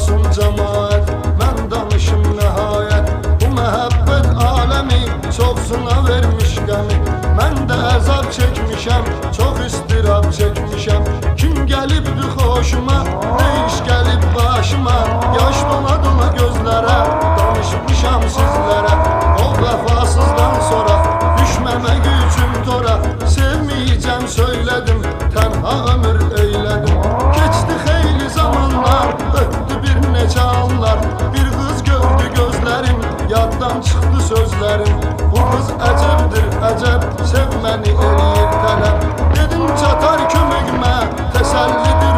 olsun cemaat, mən danışım nəhayət. Bu məhəbbət aləmi çoxsuna vermiş qəmi. Mən də əzab çəkmişəm, çox istirab çəkmişəm. Kim gəlibdi xoşuma, nə iş gəlib başıma. Yaş dola dola gözlərə, danışmışam sizlərə. O vəfasızdan sonra düşməmək üçün tora. Sevməyəcəm söylədim, tənha ömür eylədim. Keçdi xeyli zamanlar, ötdü bir neçə anlar. Bir qız gördü gözlərim, yaddan çıxdı sözlərim. Bu qız əcəbdir, əcəb, sev məni eləyir tələb. Dedim çatar köməkmə, təsəllidir